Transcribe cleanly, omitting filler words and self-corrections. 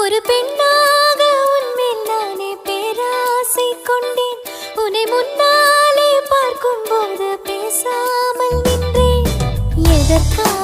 ஒரு பெண்ணாக உன்மேல் நானே பேராசை கொண்டேன். உன்னை முன்னாலே பார்க்கும் போது பேசாமல் நின்றேன். எதற்காக